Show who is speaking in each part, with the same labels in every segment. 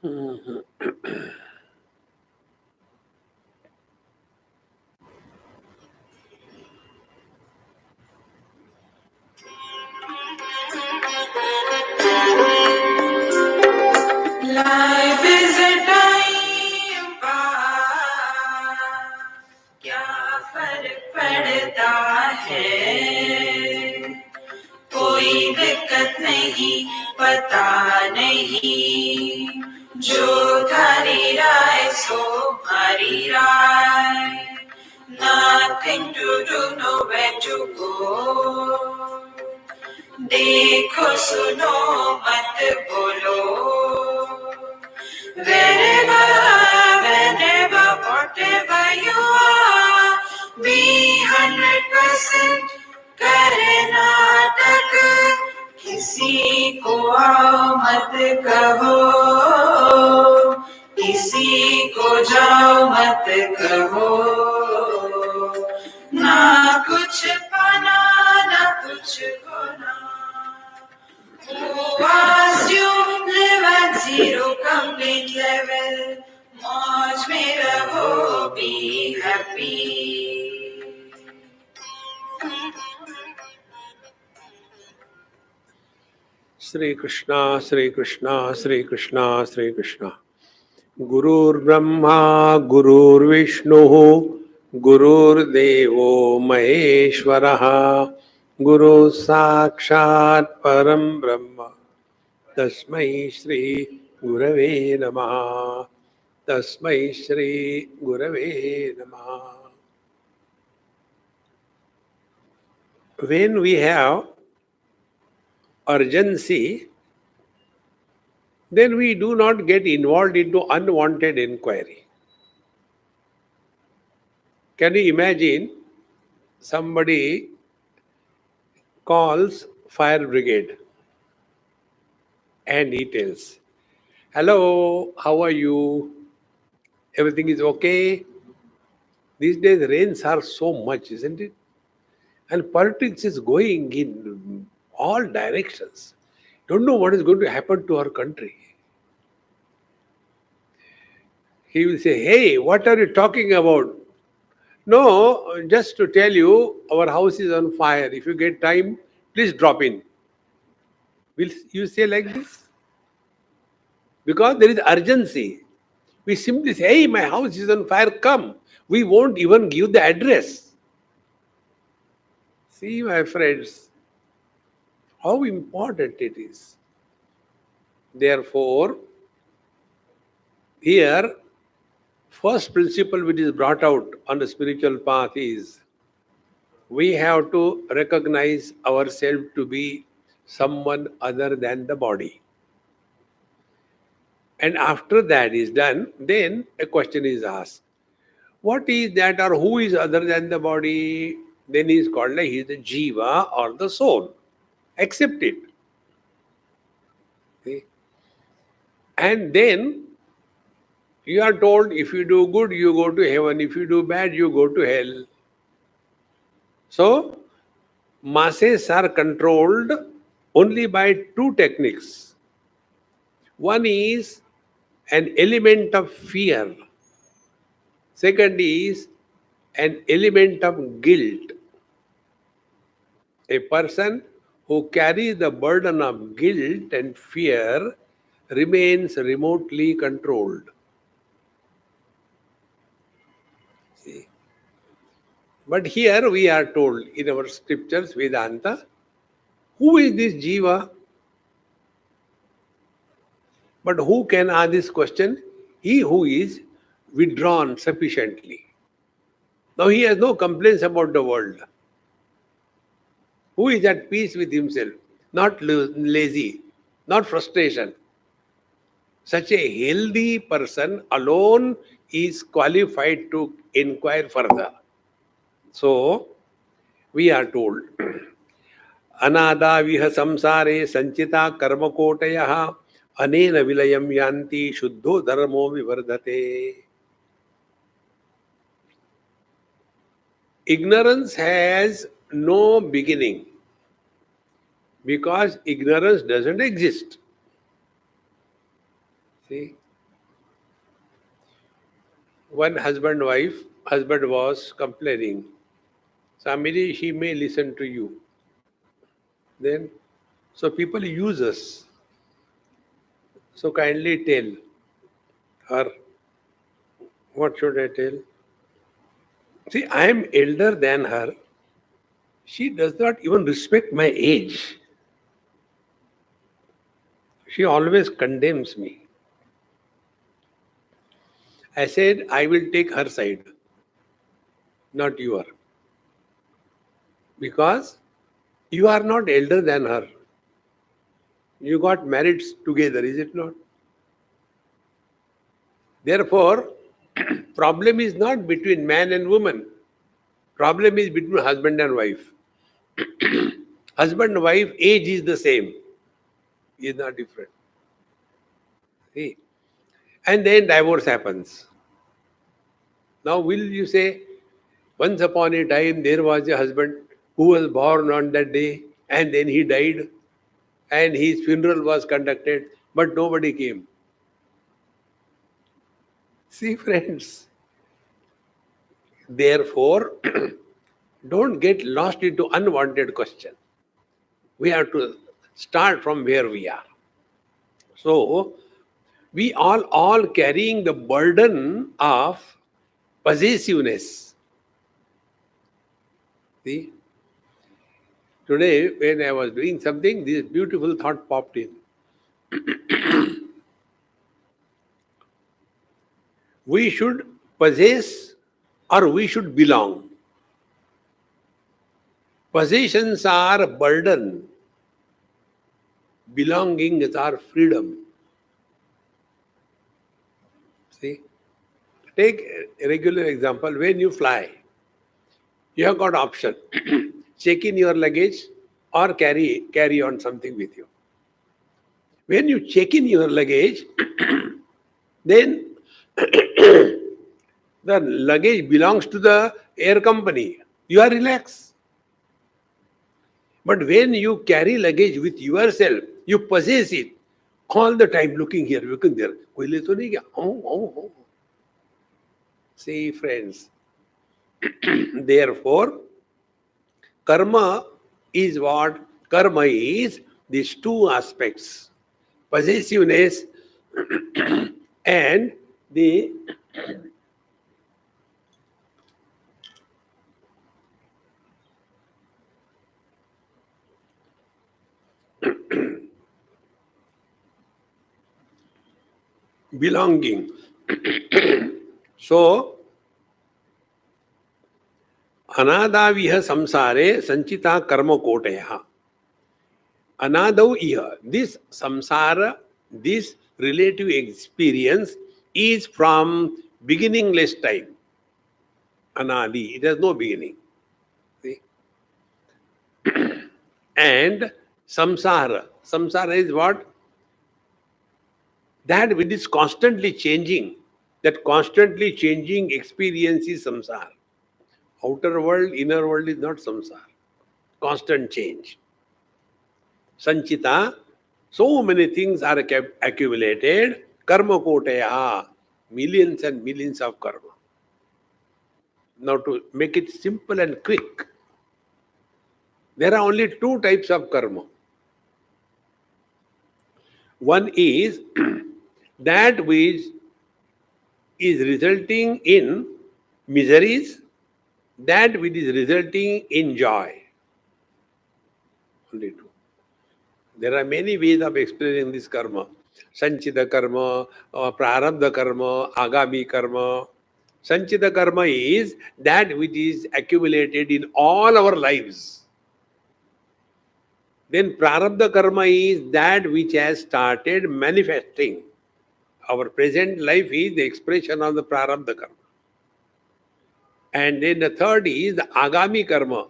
Speaker 1: Mhm.
Speaker 2: Life is a time pass, क्या फर्क पड़ता है, कोई दिक्कत नहीं, पता नहीं, जो धारी राय सो हमारी राय, nothing to do, nowhere to go, देखो सुनो मत बोलो, wherever, whenever, whatever you are, be 100% Karnataka, किसी को आओ मत कहो, किसी को जाओ मत कहो, ना कुछ पाना ना कुछ खोना. Who asked you live at zero complete level? मौज में रहो, be happy.
Speaker 1: Shri Krishna, Shri Krishna, Shri Krishna, Shri Krishna. Gurur Brahma, Gurur Vishnu, Gurur Devo Maheshwaraha, Guru Sakshat Param Brahma, Tasmai Shri Gurave Namaha, Tasmai Shri Gurave Namaha. When we have urgency, then we do not get involved into unwanted inquiry. Can you imagine somebody calls fire brigade and he tells, "Hello, how are you? Everything is okay?" These days rains are so much, isn't it? And politics is going in all directions. Don't know what is going to happen to our country. He will say, "Hey, what are you talking about?" "No, just to tell you, our house is on fire. If you get time, please drop in." Will you say like this? Because there is urgency. We simply say, "Hey, my house is on fire, come." We won't even give the address. See, my friends, how important it is. Therefore, here, first principle which is brought out on the spiritual path is we have to recognize ourselves to be someone other than the body. And after that is done, then a question is asked. What is that or who is other than the body? Then he is called like he is the jiva or the soul. Accept it. See? And then you are told if you do good, you go to heaven. If you do bad, you go to hell. So, masses are controlled only by two techniques. One is an element of fear. Second is an element of guilt. A person who carries the burden of guilt and fear remains remotely controlled. See? But here we are told in our scriptures, Vedanta, who is this Jiva? But who can ask this question? He who is withdrawn sufficiently. Now he has no complaints about the world. Who is at peace with himself, not lazy, not frustration. Such a healthy person alone is qualified to inquire further. So, we are told, Anada viha samsare sanchita karma kotayaha anena vilayam yanti shuddho dharmo vivardhate. Ignorance has no beginning because ignorance doesn't exist. See? One husband was complaining, Samiri, she may listen to you. Then, so people use us. So kindly tell her, what should I tell? See, I am elder than her. She does not even respect my age. She always condemns me. I said, I will take her side, not your. Because you are not elder than her. You got married together, is it not? Therefore, problem is not between man and woman. Problem is between husband and wife. Husband and wife age is the same. Is not different. See? And then divorce happens. Now will you say, once upon a time there was a husband who was born on that day and then he died and his funeral was conducted but nobody came. See friends, therefore don't get lost into unwanted question. We have to start from where we are. So we all carrying the burden of possessiveness. See, today when I was doing something, this beautiful thought popped in. We should possess or we should belong. Possessions are a burden. Belonging is our freedom. See? Take a regular example. When you fly, you have got option. Check in your luggage or carry on something with you. When you check in your luggage, then the luggage belongs to the air company. You are relaxed. But when you carry luggage with yourself, you possess it all the time, looking here, looking there. Koi le to nahi kya? Oh. See, friends. Therefore, karma is what? Karma is these two aspects. Possessiveness and the belonging. So, anadaviha samsare sanchita karma koteha. Anadau iha. This samsara, this relative experience is from beginningless time. Anadi. It has no beginning. See? And samsara. Samsara is what? That which is constantly changing. That constantly changing experience is samsara. Outer world, inner world is not samsara. Constant change. Sanchita, so many things are accumulated. Karma koteya, millions and millions of karma. Now to make it simple and quick, there are only two types of karma. One is that which is resulting in miseries, that which is resulting in joy. Only two. There are many ways of explaining this karma. Sanchita karma, prarabdha karma, agami karma. Sanchita karma is that which is accumulated in all our lives. Then prarabdha karma is that which has started manifesting. Our present life is the expression of the prarabdha karma. And then the third is the agami karma.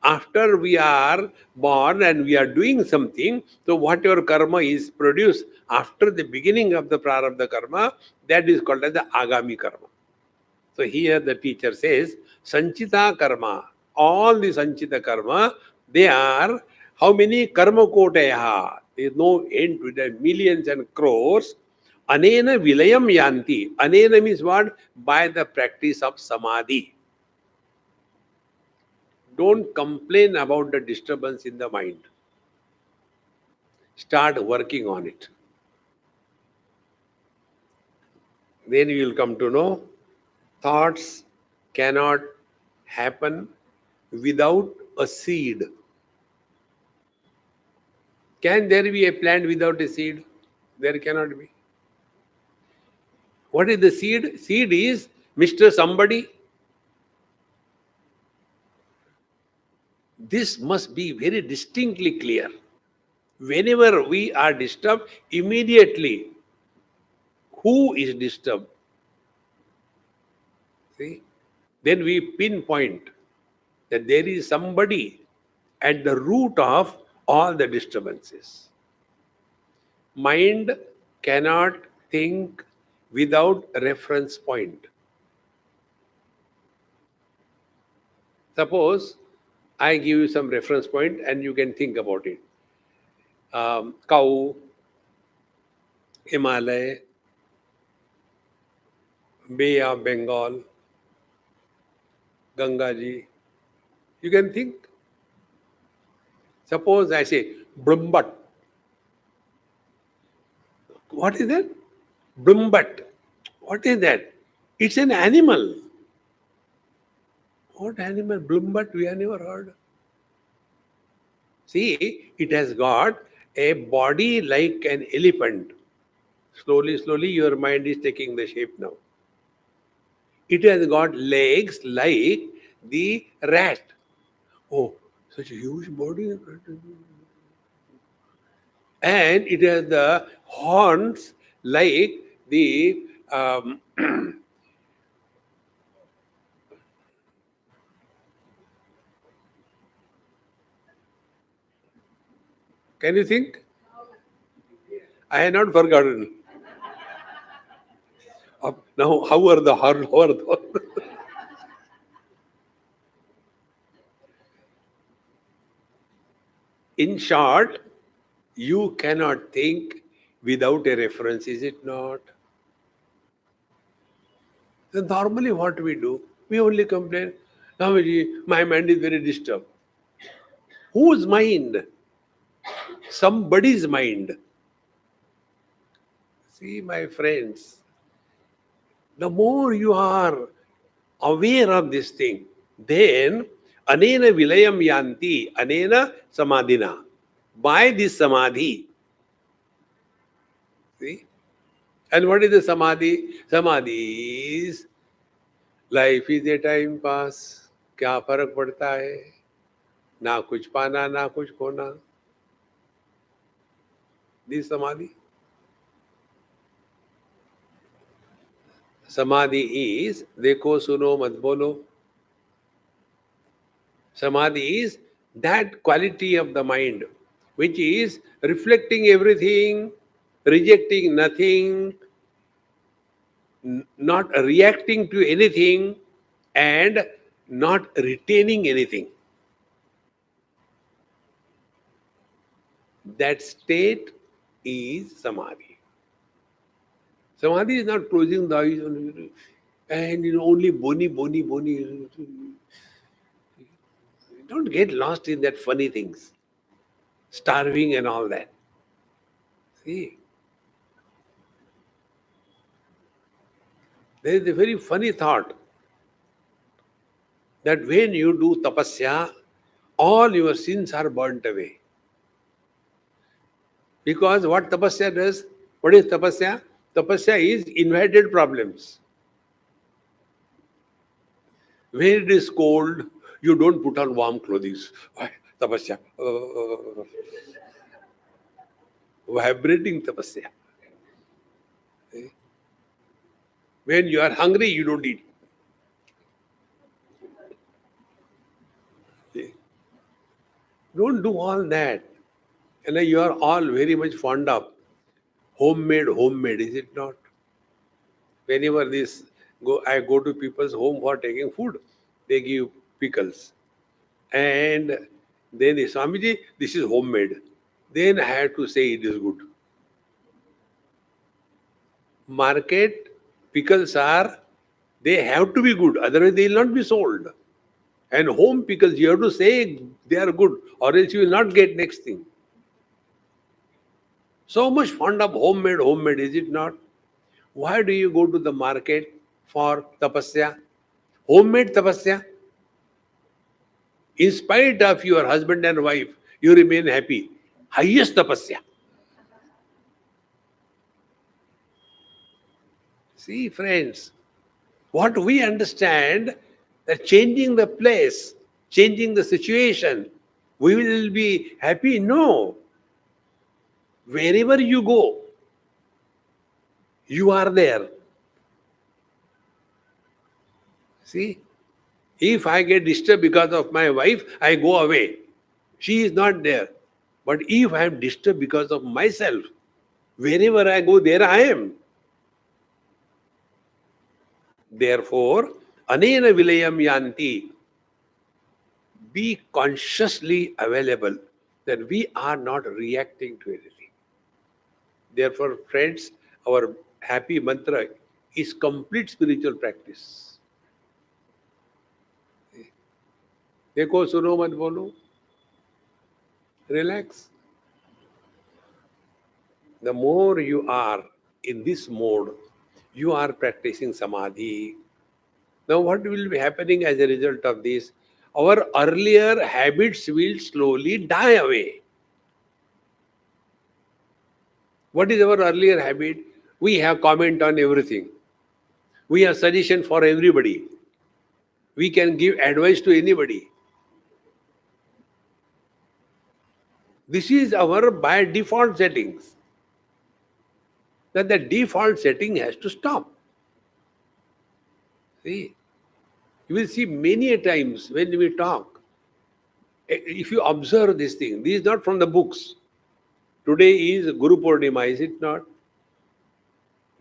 Speaker 1: After we are born and we are doing something, so whatever karma is produced after the beginning of the prarabdha karma, that is called as the agami karma. So here the teacher says, sanchita karma, all the sanchita karma, they are how many karma koteha? There is no end to the millions and crores. Anena vilayam yanti. Anena means what? By the practice of samadhi. Don't complain about the disturbance in the mind. Start working on it. Then you will come to know thoughts cannot happen without a seed. Can there be a plant without a seed? There cannot be. What is the seed? Seed is Mr. Somebody. This must be very distinctly clear. Whenever we are disturbed, immediately, who is disturbed? See? Then we pinpoint that there is somebody at the root of all the disturbances. Mind cannot think without a reference point. Suppose I give you some reference point and you can think about it. Cow, Himalaya, Bay of Bengal, Ganga Ji. You can think. Suppose I say Brumbat. What is that? Brumbat. What is that? It's an animal. What animal? Brumbat, we have never heard. See, it has got a body like an elephant. Slowly, slowly, your mind is taking the shape now. It has got legs like the rat. Oh, such a huge body. And it has the horns like the can you think? I had not forgotten. Now, how are the horns? In short, you cannot think without a reference, is it not? So normally what we do, we only complain, Swamiji, my mind is very disturbed. Whose mind? Somebody's mind. See, my friends, the more you are aware of this thing, then anena vilayam yanti, anena samadhina. By this samadhi. See? And what is the samadhi? Samadhi is life is a time pass. क्या फर्क पड़ता है? ना कुछ पाना, ना कुछ खोना. This samadhi. Samadhi is देखो सुनो मत बोलो. Samadhi is that quality of the mind which is reflecting everything, rejecting nothing, not reacting to anything, and not retaining anything. That state is samadhi. Samadhi is not closing the eyes and only boni. Don't get lost in that funny things. Starving and all that. See, there is a very funny thought that when you do tapasya, all your sins are burnt away. Because what tapasya does? What is tapasya? Tapasya is invited problems. When it is cold, you don't put on warm clothes. Why? Tapasya. Vibrating tapasya. When you are hungry, you don't eat. Don't do all that. And you are all very much fond of homemade, is it not? Whenever I go to people's home for taking food, they give pickles. And then they say, Swamiji, this is homemade. Then I had to say it is good. market pickles they have to be good, otherwise they will not be sold. And home pickles, you have to say they are good, or else you will not get next thing. So much fond of homemade, is it not? Why do you go to the market for tapasya? Homemade tapasya. In spite of your husband and wife, you remain happy. Highest tapasya. See, friends, what we understand that changing the place, changing the situation, we will be happy. No. Wherever you go, you are there. See, if I get disturbed because of my wife, I go away. She is not there. But if I am disturbed because of myself, wherever I go, there I am. Therefore, anena vilayam yanti. Be consciously available that we are not reacting to anything. Therefore, friends, our happy mantra is complete spiritual practice. देखो सुनो मत बोलो. Relax. The more you are in this mode, you are practicing samadhi. Now, what will be happening as a result of this? Our earlier habits will slowly die away. What is our earlier habit? We have comment on everything. We have suggestion for everybody. We can give advice to anybody. This is our by default settings. That the default setting has to stop. See, you will see many a times when we talk, if you observe this thing, this is not from the books. Today is Guru Purnima, is it not?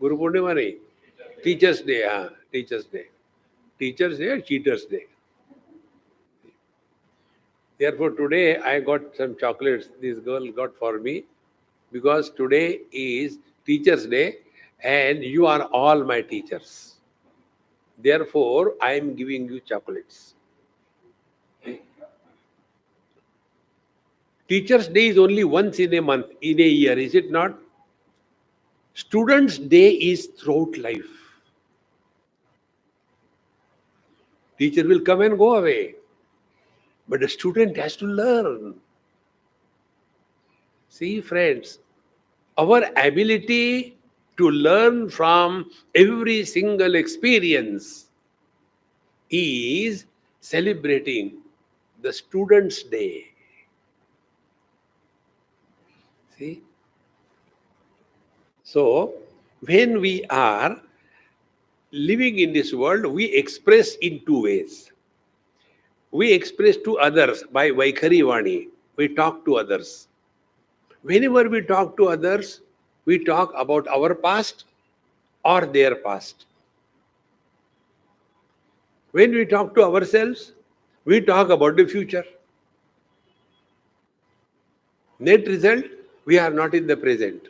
Speaker 1: Guru Purnima nahi. Teachers Day, Teachers Day. Teachers Day or Cheaters Day. Therefore, today I got some chocolates this girl got for me because today is Teachers Day and you are all my teachers. Therefore, I am giving you chocolates. Teachers' Day is only once in a month, in a year, is it not? Students' Day is throughout life. Teacher will come and go away. But the student has to learn. See, friends, our ability to learn from every single experience is celebrating the Students' Day. See? So, when we are living in this world, we express in two ways. We express to others by Vaikhari Vani. We talk to others. Whenever we talk to others, we talk about our past or their past. When we talk to ourselves, we talk about the future. Net result, we are not in the present.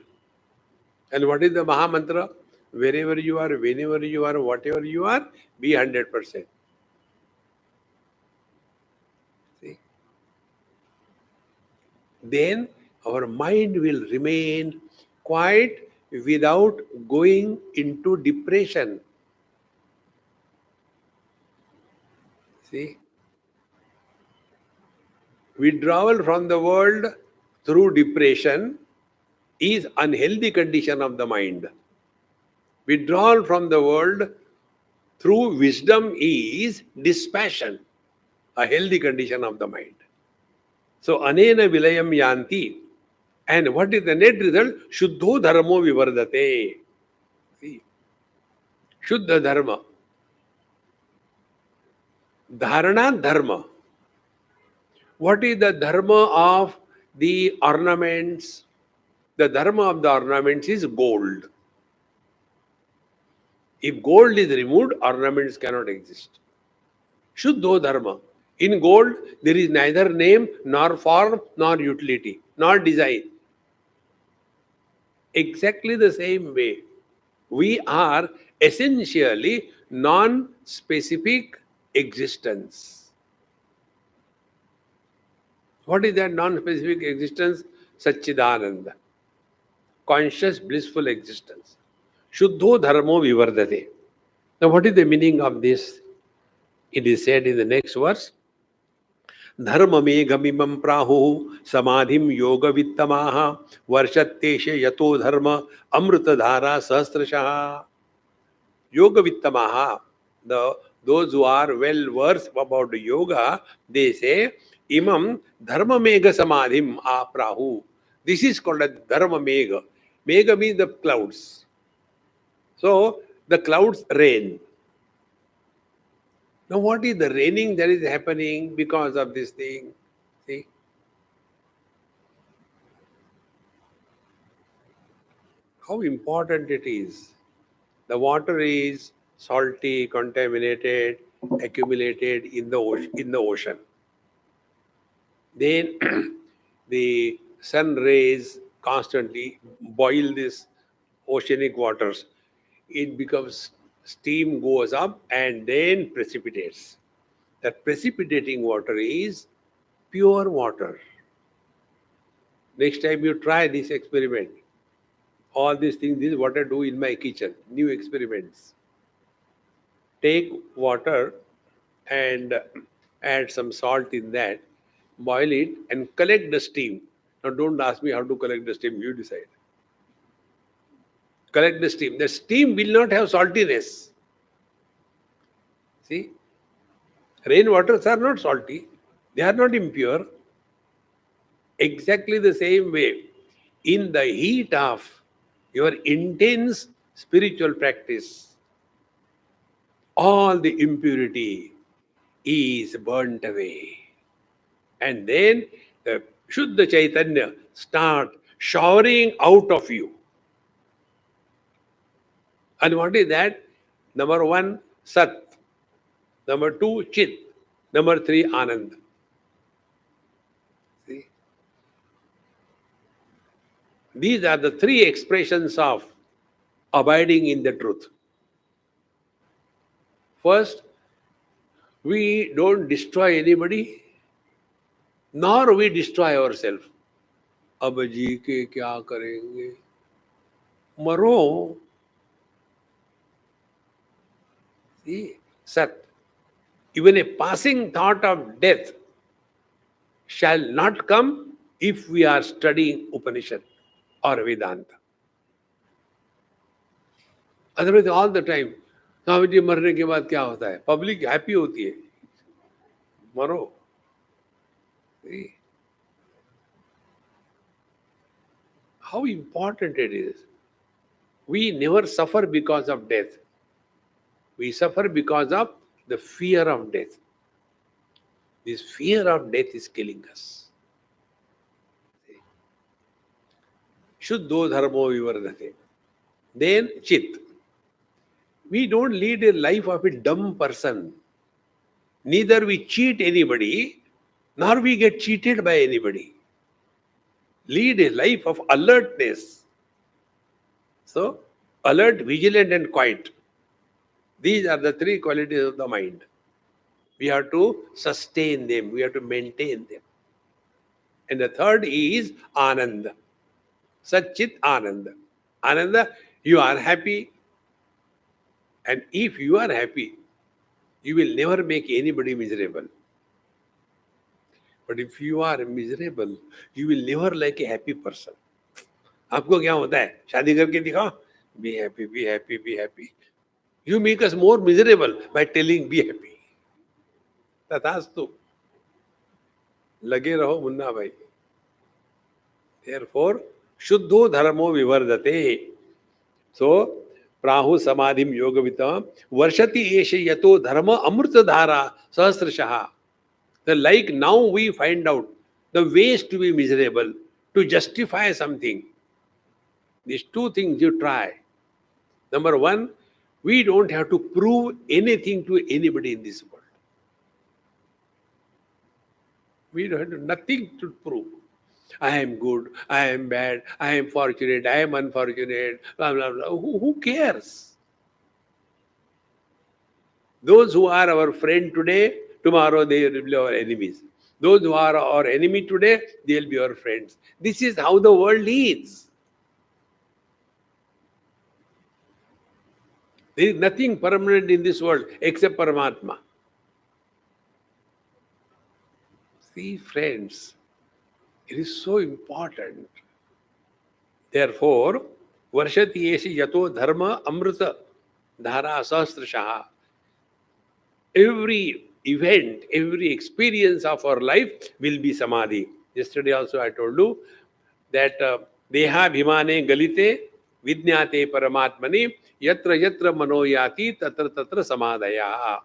Speaker 1: And what is the Maha Mantra? Wherever you are, whenever you are, whatever you are, be 100%. See? Then our mind will remain quiet without going into depression. See? Withdrawal from the world through depression is unhealthy condition of the mind. Withdrawal from the world through wisdom is dispassion, a healthy condition of the mind. So, anena vilayam yanti. And what is the net result? Shuddho dharmo vivardate. See, Shuddha dharma. Dharana dharma. What is the dharma of the ornaments? The dharma of the ornaments is gold. If gold is removed, ornaments cannot exist. Shuddho dharma. In gold, there is neither name, nor form, nor utility, nor design. Exactly the same way. We are essentially non-specific existence. What is that non-specific existence? Satchidananda. Conscious, blissful existence. Shuddho dharmo vivardate. Now, what is the meaning of this? It is said in the next verse. धर्ममेघमिमं प्राहुः समाधिं योगवित्तमाः वर्षत्तेषे यतो धर्म अमृतधारा सहस्रशः. Yogavittamaha, those who are well versed about yoga, they say, imam dharma mega samadhim aprahu. This is called a dharma mega. Mega means the clouds. So the clouds rain. Now what is the raining that is happening because of this thing? See? How important it is. The water is salty, contaminated, accumulated in the ocean. Then the sun rays constantly boil this oceanic waters. It becomes steam goes up and then precipitates. That precipitating water is pure water. Next time you try this experiment. All these things, this is what I do in my kitchen. New experiments. Take water and add some salt in that, boil it and collect the steam. Now don't ask me how to collect the steam, you decide. Collect the steam. The steam will not have saltiness. See? Rainwaters are not salty. They are not impure. Exactly the same way, in the heat of your intense spiritual practice, all the impurity is burnt away. And then the Shuddha Chaitanya start showering out of you. And what is that? Number one, Sat. Number two, Chit. Number three, Anand. See? These are the three expressions of abiding in the truth. First, we don't destroy anybody, nor we destroy ourselves. अब जी के क्या करेंगे? मरो. See, Sat. Even a passing thought of death shall not come if we are studying Upanishad or Vedanta. Otherwise, all the time, Swami ji मरने के बाद क्या होता है? पब्लिक हैप्पी होती है. मरो. See? How important it is. We never suffer because of death. We suffer because of the fear of death. This fear of death is killing us. Shuddho dharmo vivardate. Then Chit. We don't lead a life of a dumb person. Neither we cheat anybody, nor we get cheated by anybody. Lead a life of alertness. So, alert, vigilant and quiet. These are the three qualities of the mind. We have to sustain them. We have to maintain them. And the third is Ananda. Satchit Ananda. Ananda, you are happy. And if you are happy, you will never make anybody miserable. But if you are miserable, you will never like a happy person. आपको क्या होता है? शादी करके दिखाओ. Be happy, be happy, be happy. You make us more miserable by telling be happy. तथास्तु. लगे रहो मुन्ना भाई. Therefore, शुद्धो धर्मो विवर्धते. So, प्राहु समाधिम योगविता वर्षति एष यतो धर्म अमृतधारा सहस्रशः. Like now we find out the ways to be miserable, to justify something. These two things you try. Number one, we don't have to prove anything to anybody in this world. We don't have nothing to prove. I am good, I am bad, I am fortunate, I am unfortunate, blah, blah, blah. Who cares? Those who are our friend today, tomorrow they will be our enemies. Those who are our enemy today, they will be our friends. This is how the world is. There is nothing permanent in this world except Paramatma. See, friends, it is so important. Therefore, varshati esi yato dharma amrita dhara sahasrashaha. Every event, every experience of our life will be samadhi. Yesterday also I told you that deha bhimane galite vidnyate paramatmani yatra yatra manoyati tatra tatra samadhaya.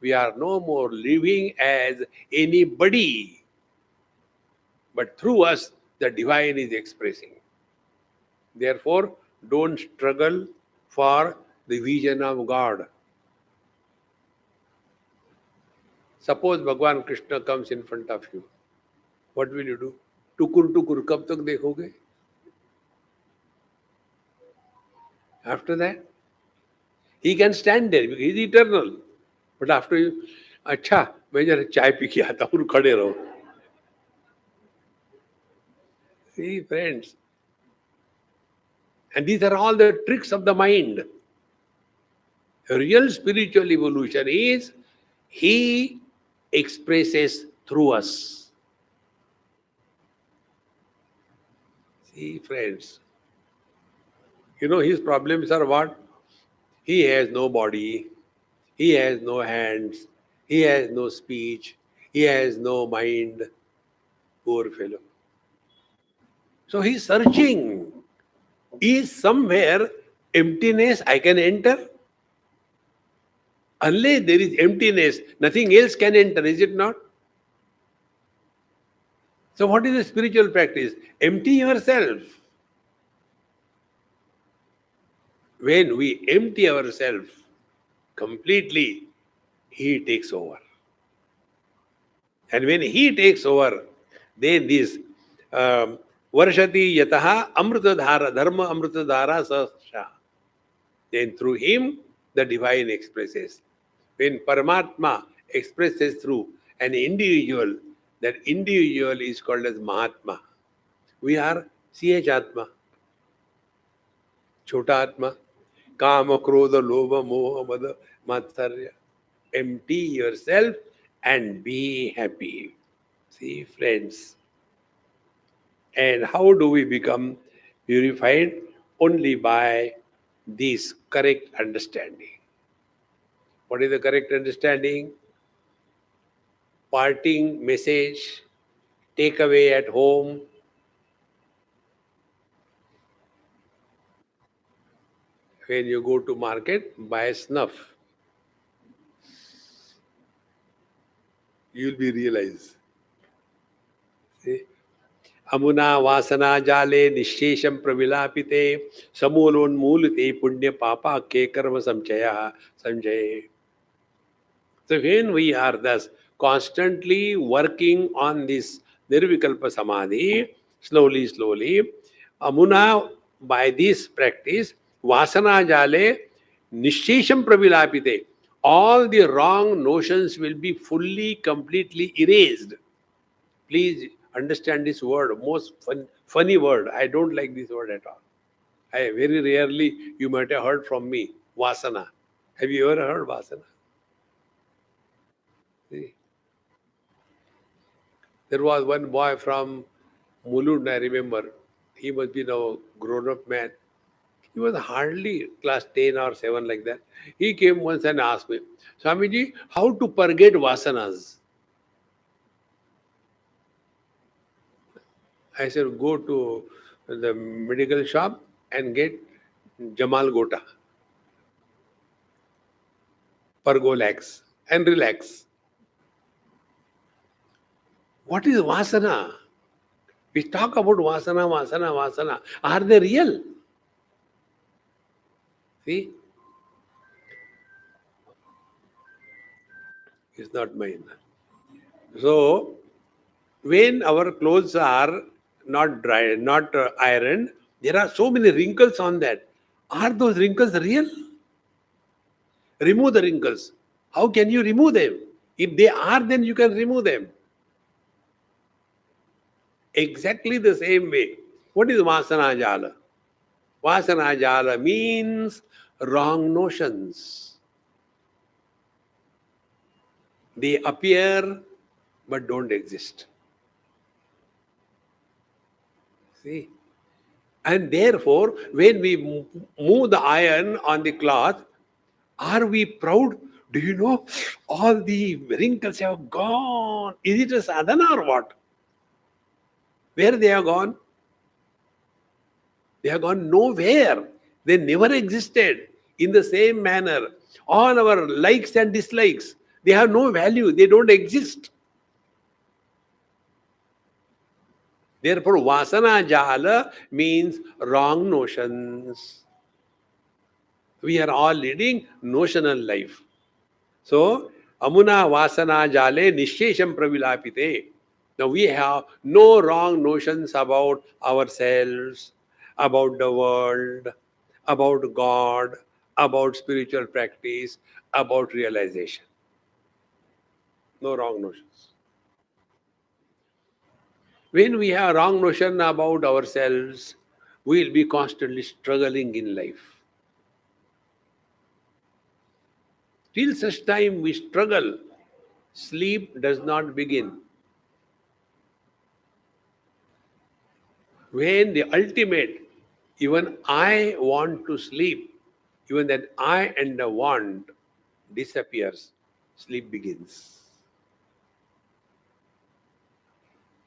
Speaker 1: We are no more living as anybody, but through us the divine is expressing. Therefore, don't struggle for the vision of God. Suppose Bhagwan Krishna comes in front of you. What will you do? Tukur tukur, kab tak dekhoge? After that, he can stand there because he is eternal. But after you, अच्छा मैं जरा चाय P के आता हूँ, खड़े रहो. See, friends, and these are all the tricks of the mind. Real spiritual evolution is he expresses through us. See, friends, you know his problems are what? He has no body, he has no hands, he has no speech, he has no mind. Poor fellow. So he's searching. Is somewhere emptiness I can enter? Unless there is emptiness, nothing else can enter, is it not? So what is the spiritual practice? Empty yourself. When we empty ourselves completely, he takes over. And when he takes over, then this varshati yataha amritadhara, dharma amritadhara sahasra. Then through him, the divine expresses. When Paramatma expresses through an individual, that individual is called as Mahatma. We are CH Atma, Chota Atma, Kama, Krodha, Lobha, Moha, Mada, Matsarya. Empty yourself and be happy. See, friends. And how do we become purified? Only by this correct understanding. What is the correct understanding? Parting message, takeaway at home. When you go to market, buy snuff. You will be realized. See? Amuna vasana jale nishesham pravilapite samulonmulite punya papa ke karma samchaya samjaye. So when we are thus constantly working on this nirvikalpa samadhi, slowly, amuna, by this practice, vasana jale nishesham pravilapite, all the wrong notions will be fully, completely erased. Please understand this word, most funny word. I don't like this word at all. I very rarely, you might have heard from me, vasana. Have you ever heard vasana? See? There was one boy from Mulund, I remember. He must be now a grown-up man. He was hardly class 10 or 7 like that. He came once and asked me, Swamiji, how to purge vasanas? I said, go to the medical shop and get Jamal Gota, Pergolax, and relax. What is vasana? We talk about vasana. Are they real? See? It's not mine. So, when our clothes are not dry, not ironed. There are so many wrinkles on that. Are those wrinkles real? Remove the wrinkles. How can you remove them? If they are, then you can remove them. Exactly the same way. What is Vasana Jala? Vasana Jala means wrong notions. They appear but don't exist. See? And therefore, when we move the iron on the cloth, are we proud? Do you know all the wrinkles have gone? Is it a sadhana or what? Where they have gone? They have gone nowhere. They never existed. In the same manner, all our likes and dislikes, they have no value. They don't exist. Therefore, vasana jala means wrong notions. We are all leading notional life. So, amuna vasana jale nishesham pravilapite. Now we have no wrong notions about ourselves, about the world, about God, about spiritual practice, about realization. No wrong notions. When we have wrong notion about ourselves, we will be constantly struggling in life. Till such time we struggle, sleep does not begin. When the ultimate, even I want to sleep, even that I and the want disappears, sleep begins.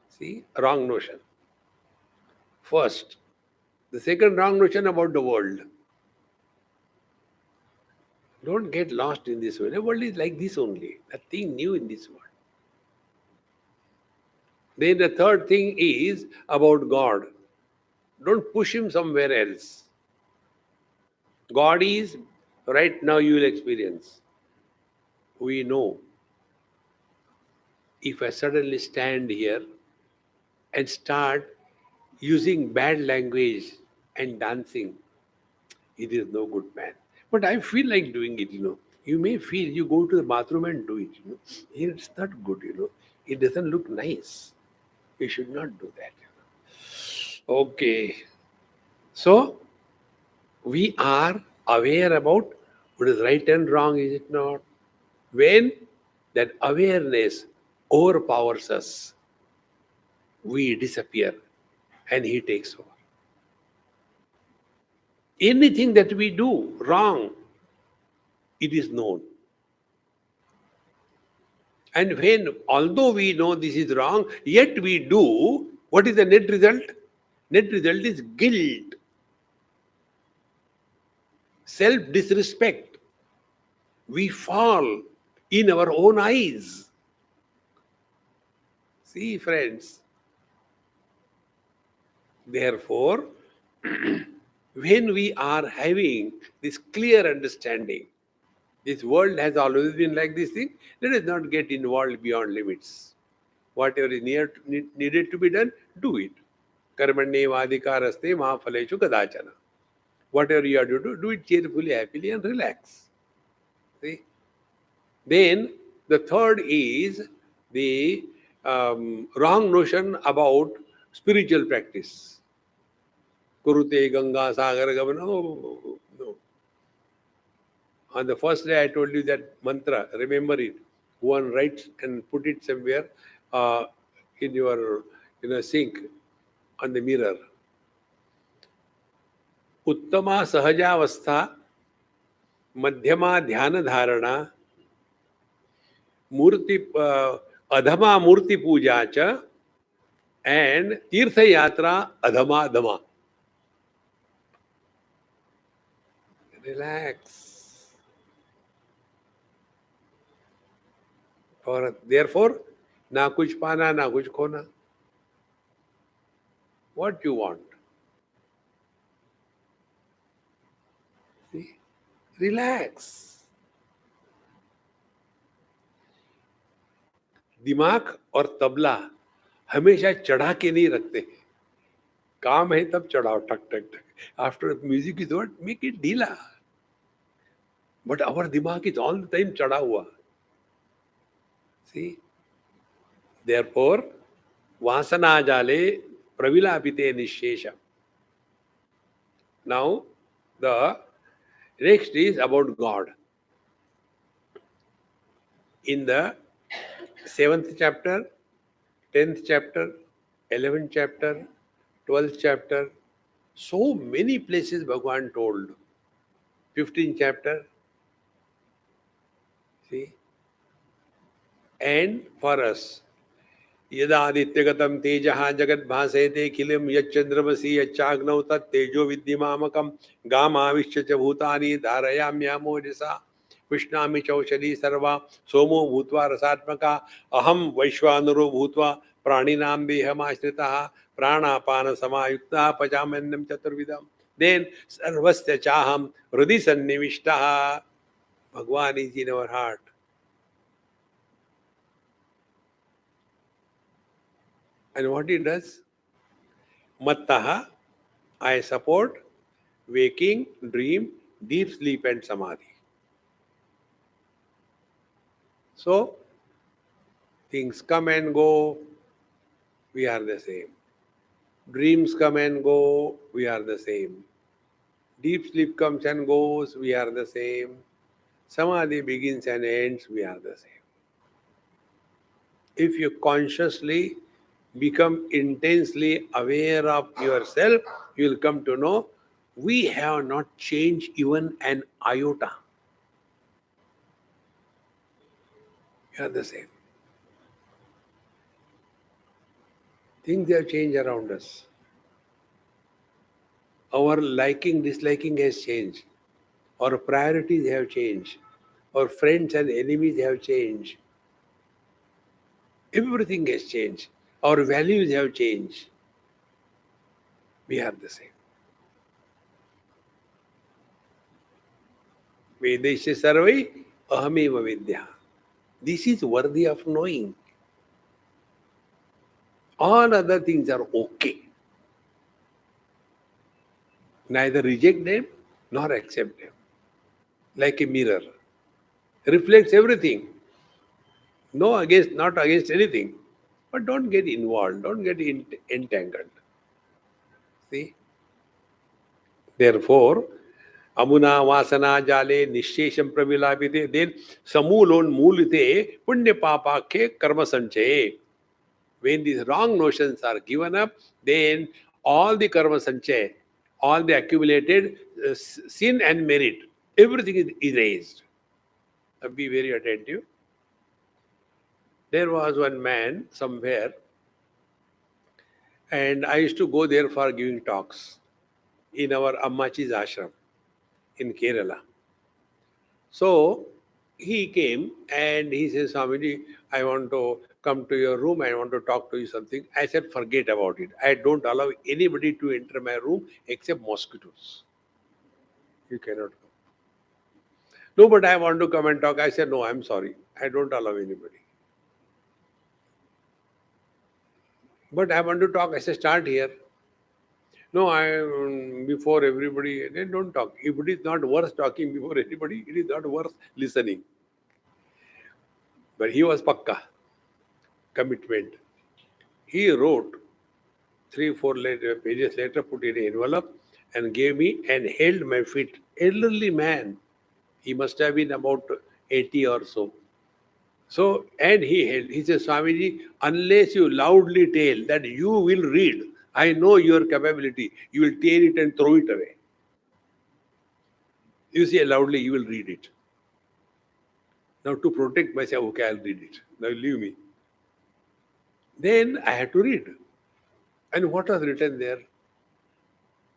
Speaker 1: See, wrong notion. First, the second wrong notion about the world. Don't get lost in this world. The world is like this only. Nothing new in this world. Then the third thing is about God. Don't push him somewhere else. God is right now you will experience. We know if I suddenly stand here and start using bad language and dancing, it is no good, man. But I feel like doing it, You may feel you go to the bathroom and do it, Here it's not good, It doesn't look nice. You should not do that. Okay. So we are aware about what is right and wrong, is it not? When that awareness overpowers us, we disappear and he takes over. Anything that we do wrong, it is known. And when, although we know this is wrong, yet we do, what is the net result? Net result is guilt, self-disrespect. We fall in our own eyes. See, friends. Therefore, when we are having this clear understanding, this world has always been like this thing, let us not get involved beyond limits. Whatever is needed to be done, do it. Karmanye vadikaraste ma phaleshu kadachana. Whatever you have to do it cheerfully, happily, and relax. See? Then the third is the wrong notion about spiritual practice. Kurute Ganga Sagar Gavana. No. On the first day, I told you that mantra. Remember it. One writes and put it somewhere in your sink on the mirror. Uttama Sahajavastha, Madhyama Dhyana Dharana, Murti Adhama Murti Puja cha, and Tirtha Yatra Adhama Dhamma. Relax. Therefore, na kuch pana, na kuch khona. What you want? See? Relax. दिमाग और तबला हमेशा चढ़ा के नहीं रखते हैं. काम है तब चढ़ाओ, टक टक टक. After music is what, make it ढीला. But our दिमाग is all the time चढ़ा हुआ. See, therefore, वासना जाले प्रविलापिते निशेषम. Now, the next is about God. In the 7th chapter, 10th chapter, 11th chapter, 12th chapter, so many places Bhagavan told. 15th chapter, see. And for us, यदादित्यगतं तेजः जगद्भासयते किलं यच्चन्द्रमसि यच्चाग्नौ तत्तेजो विद्युमामकं गामाविश्य च भूतानि धारयाम्यामोजसा पुष्णामि चौषधी सर्वा सोमो भूत्वा रसात्मका अहं वैश्वानरो भूत्वा प्राणिनां देहमाश्रितः प्राणापान समायुक्तः पचाम्यन्नं चतुर्विधं देन सर्वस्य चाहं हृदि सन्निविष्टः. भगवान is in our heart. And what he does? Mattaha, I support waking, dream, deep sleep and samadhi. So, things come and go, we are the same. Dreams come and go, we are the same. Deep sleep comes and goes, we are the same. Samadhi begins and ends, we are the same. If you consciously become intensely aware of yourself, you will come to know we have not changed even an iota. We are the same. Things have changed around us. Our liking, disliking has changed. Our priorities have changed. Our friends and enemies have changed. Everything has changed. Our values have changed. We are the same. Vedesya sarvai ahameva vidya. This is worthy of knowing. All other things are okay. Neither reject them nor accept them. Like a mirror. Reflects everything. No against, not against anything. But don't get involved. Don't get entangled. See? Therefore, Amuna Vasana Jale Nishesham Pravilapite, then Samulon Mulite Punya Papake Karma Sanche. When these wrong notions are given up, then all the karma sanche, all the accumulated sin and merit, everything is erased. Be very attentive. There was one man somewhere, and I used to go there for giving talks in our Ammachi's ashram in Kerala. So he came and he says, Swamiji, I want to come to your room, I want to talk to you something. I said, forget about it. I don't allow anybody to enter my room except mosquitoes. You cannot come. No, but I want to come and talk. I said, no, I'm sorry. I don't allow anybody. But I want to talk. I said, start here. No, I before everybody, they don't talk. If it is not worth talking before anybody, it is not worth listening. But he was pakka. Commitment. He wrote 3-4 pages later, put in an envelope and gave me and held my feet. Elderly man. He must have been about 80 or so. So, and he held. He says, Swamiji, unless you loudly tell that you will read, I know your capability, you will tear it and throw it away. You say loudly, you will read it. Now, to protect myself, okay, I'll read it. Now, leave me. Then I had to read. And what was written there?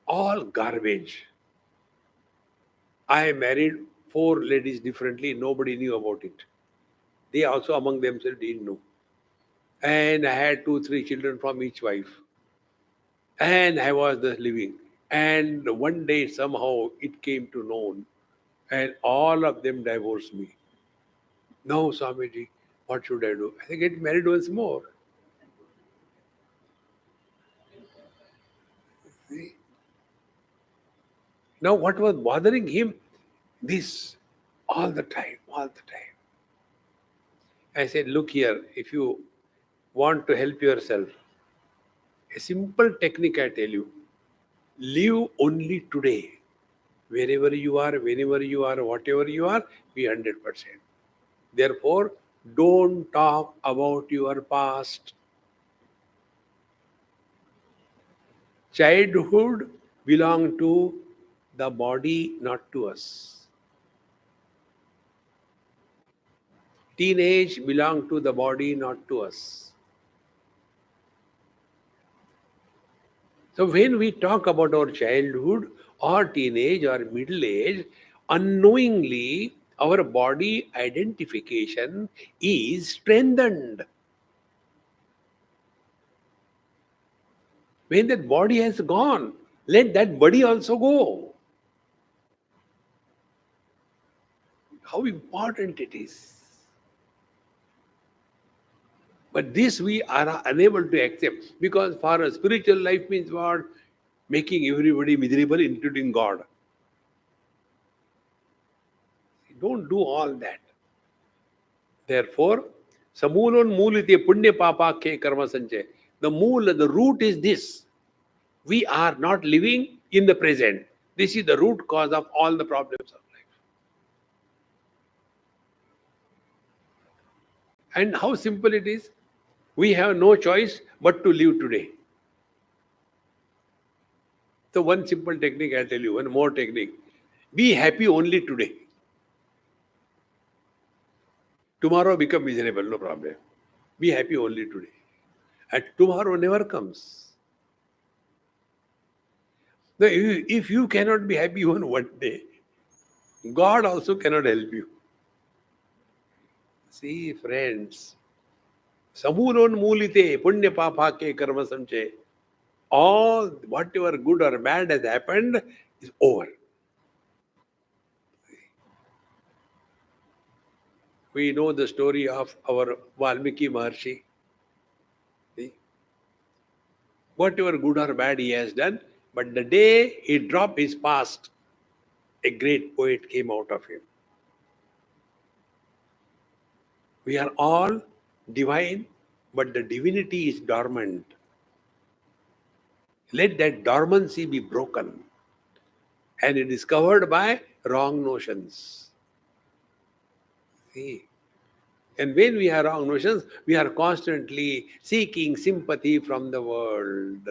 Speaker 1: All garbage. I married 4 ladies differently. Nobody knew about it. They also among themselves didn't know. And I had 2-3 children from each wife. And I was thus living. And one day somehow it came to known. And all of them divorced me. Now, Swamiji, what should I do? I said, get married once more. Now what was bothering him? This, all the time, all the time. I said, look here, if you want to help yourself, a simple technique I tell you, live only today. Wherever you are, whenever you are, whatever you are, be 100%. Therefore, don't talk about your past. Childhood belongs to the body, not to us. Teenage belongs to the body, not to us. So when we talk about our childhood or teenage or middle age, unknowingly our body identification is strengthened. When that body has gone, let that body also go. How important it is. But this we are unable to accept because for a spiritual life means what? Making everybody miserable, including God. Don't do all that. Therefore, samulon mulite punya papa ke karma sanchay. The root is this. We are not living in the present. This is the root cause of all the problems of life. And how simple it is. We have no choice but to live today. So one simple technique I'll tell you, one more technique. Be happy only today. Tomorrow become miserable, no problem. Be happy only today. And tomorrow never comes. Now, if you cannot be happy even one day, God also cannot help you. See, friends, samulon mulite punya papa ke karma samche. All whatever good or bad has happened is over. We know the story of our Valmiki Maharshi. See? Whatever good or bad he has done, but the day he dropped his past, a great poet came out of him. We are all divine, but the divinity is dormant. Let that dormancy be broken. And it is covered by wrong notions. See? And when we have wrong notions, we are constantly seeking sympathy from the world.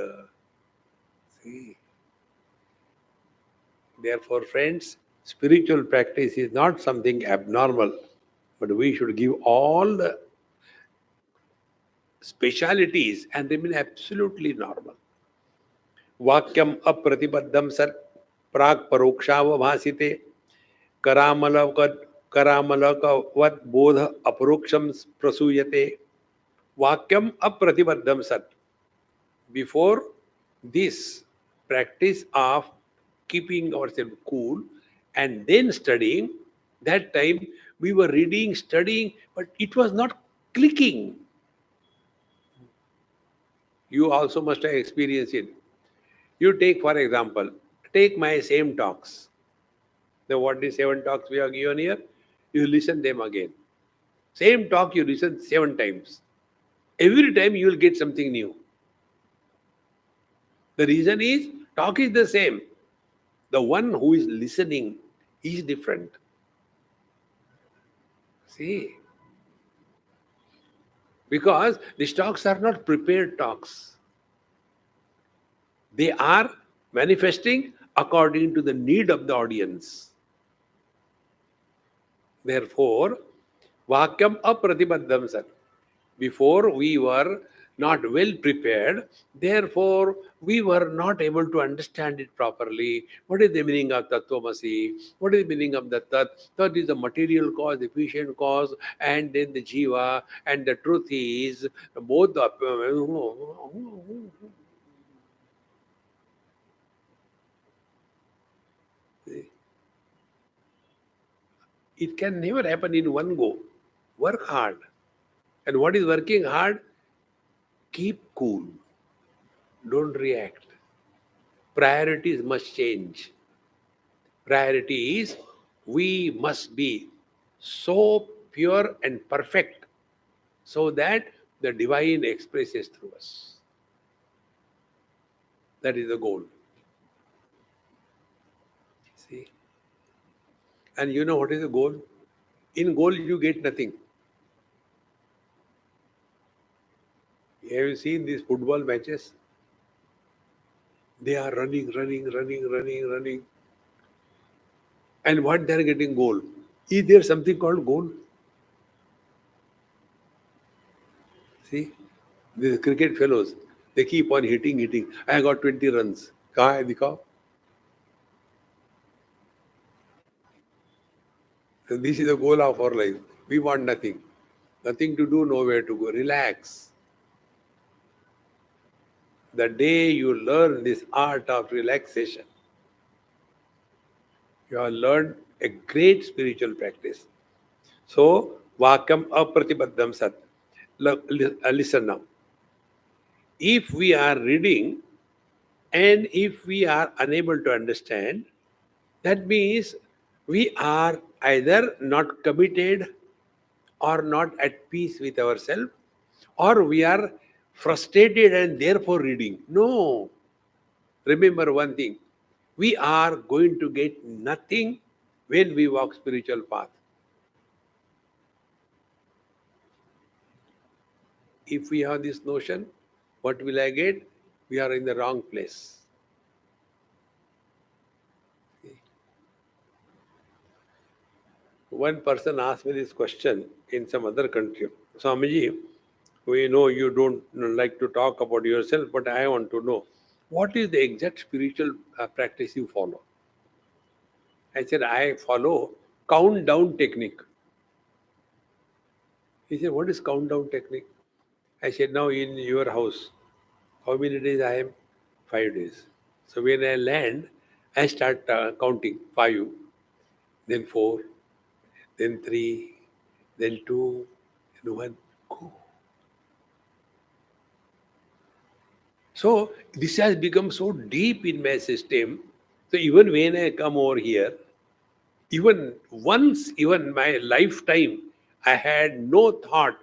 Speaker 1: See? Therefore, friends, spiritual practice is not something abnormal, but we should give all the specialities and remain absolutely normal. वाक्यम अप्रतिबद्धम सत् प्राक परोक्षावभासिते करामलकवत् बोध अपरोक्षम प्रसूयते. वाक्यम अप्रतिबद्धम सत्. Before this practice of keeping ourselves cool and then studying, that time we were reading, studying, but it was not clicking. You also must have experienced it. You take, for example, take my same talks. The what is 7 talks we have given here? You listen them again. Same talk you listen 7 times. Every time you will get something new. The reason is talk is the same. The one who is listening is different. See? Because these talks are not prepared talks. They are manifesting according to the need of the audience. Therefore, Vakyam apratibaddham sat. Before we were not well prepared, therefore we were not able to understand it properly. What is the meaning of Tattvamasi? What is the meaning of the Tat? Tat is the material cause, efficient cause, and then the Jiva, and the truth is both the... It can never happen in one go. Work hard. And what is working hard? Keep cool. Don't react. Priorities must change. priority is we must be so pure and perfect so that the divine expresses through us. That is the goal. See? And you know what is the goal? In goal, you get nothing. Have you seen these football matches? They are running. And what they are getting? Goal. Is there something called goal? See? These cricket fellows, they keep on hitting. I got 20 runs. Kahan hai dikhao? So this is the goal of our life. We want nothing. Nothing to do, nowhere to go. Relax. The day you learn this art of relaxation, you have learned a great spiritual practice. So, Vakam apratibaddham sat. Listen now. If we are reading and if we are unable to understand, that means we are either not committed or not at peace with ourselves, or we are frustrated and therefore reading. No. Remember one thing. We are going to get nothing when we walk spiritual path. If we have this notion, what will I get? We are in the wrong place. One person asked me this question in some other country. Swamiji, we know you don't like to talk about yourself, but I want to know, what is the exact spiritual practice you follow? I said, I follow countdown technique. He said, what is countdown technique? I said, now in your house, how many days I am? 5 days. So when I land, I start counting 5, then 4, then 3, then 2, then 1, go. So this has become so deep in my system. So even when I come over here, even once, even my lifetime, I had no thought